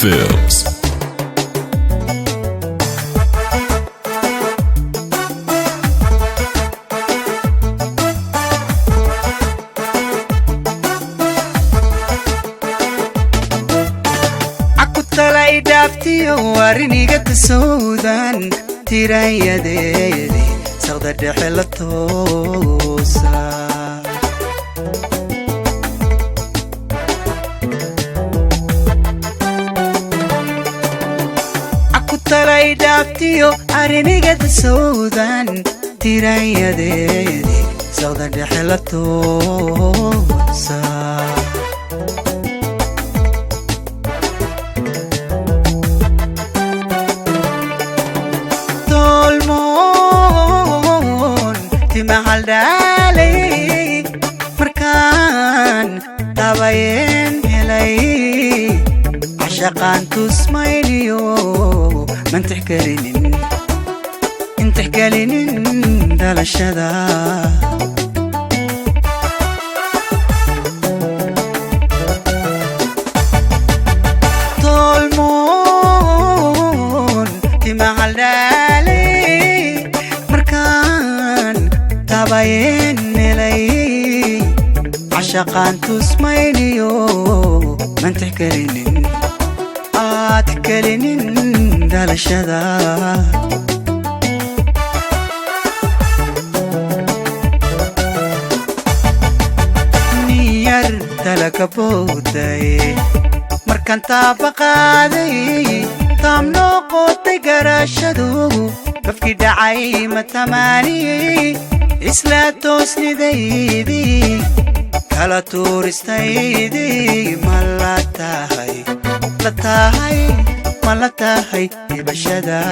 Films. طلعي دافتي وارني قد السودان تيرايا ديدي سغدة دحل الطوسة عكو طلعي دافتي وارني قد السودان تيرايا ديدي سغدة دحل الطوسة mahal dalay markan tabayen helay عشقان تسمايليو ما انت حكالين دال الشدا طولمون تمهل دالي مركان tabayen helay عشقان تسمايليو ما انت حكالين تحكالين دال الشدا نير تلك بوداي مركان تابقادي تامنو قوتي قراشدو بفكي دعاي متماني إسلا توسني ديدي كلا تورستيدي ملتاهي بشدا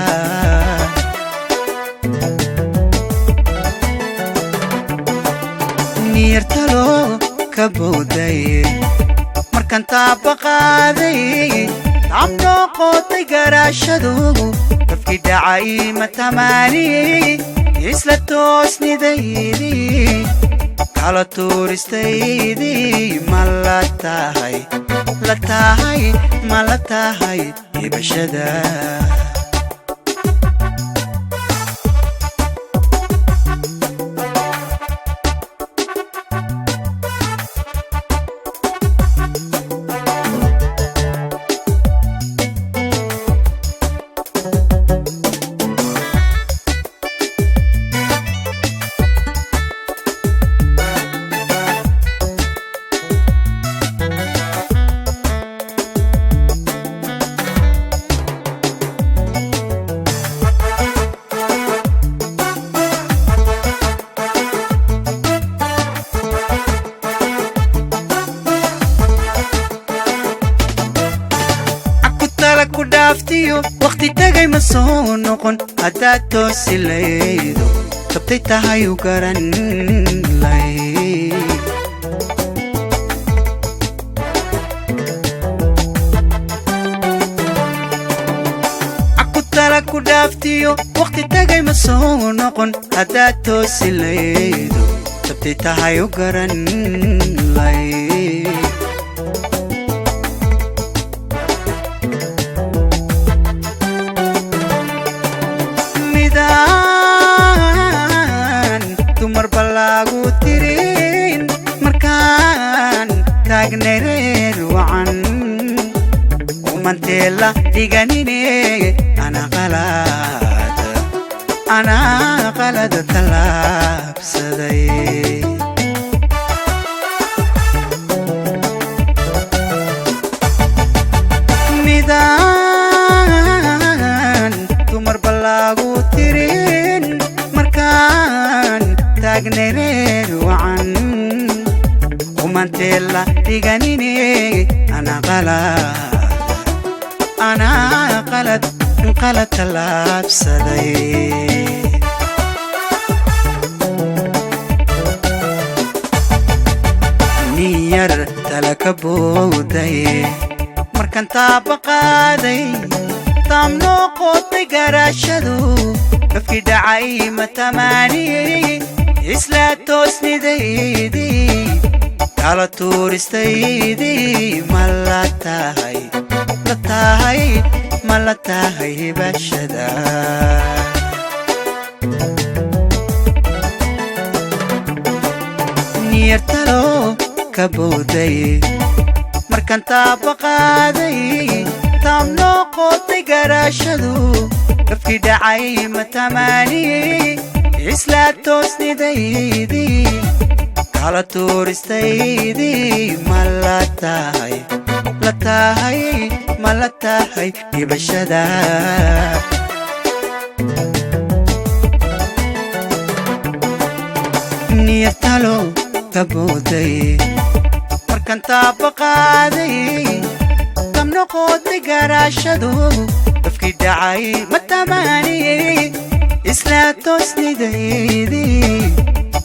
نيرتلو كبوداي مركان تابقادي عمدو قوتي قراشدو بفكي دعاي متماني إسلا توسني ديدي كلا تورستيدي ملتاهي بشدا ku dhaaftiyo waqti tagay ma soo noqon haddaad toosi laydo sabtay tahay u garan lay akutala ku dhaaftiyo waqti tagay ma soo noqon haddaad toosi laydo sabtay tahay u garan lay balagu tirin markan tagneer wacan umantela diganine ana qalad talabsaday midan tumar balagu tirin markan تاجنير وعن ومنتلا تيجانيني أنا قلت لابسدي نير تلك بوداي مركان تابقادي تامنو قوتي قراشدو بفكي دعاي متماني إسلا توسني ديدي kala tuuristaydii ma la tahay ma la tahay hibashada niyartalo ka booday markaan taaba qaaday taam noqotay garaashadu kafkii dhacay ma tamaaniyey isla toosnidaydii kala tuuristaydii ma la tahay ma la tahay hibashada niyartalo ka booday markaan taaba qaaday tam noqotay garaashadu kafkii dhacay ma tamaaniyey isla toosnidaydii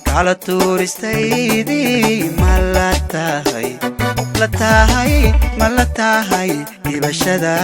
kala tuuristaydii ma la tahay ma la tahay hibashada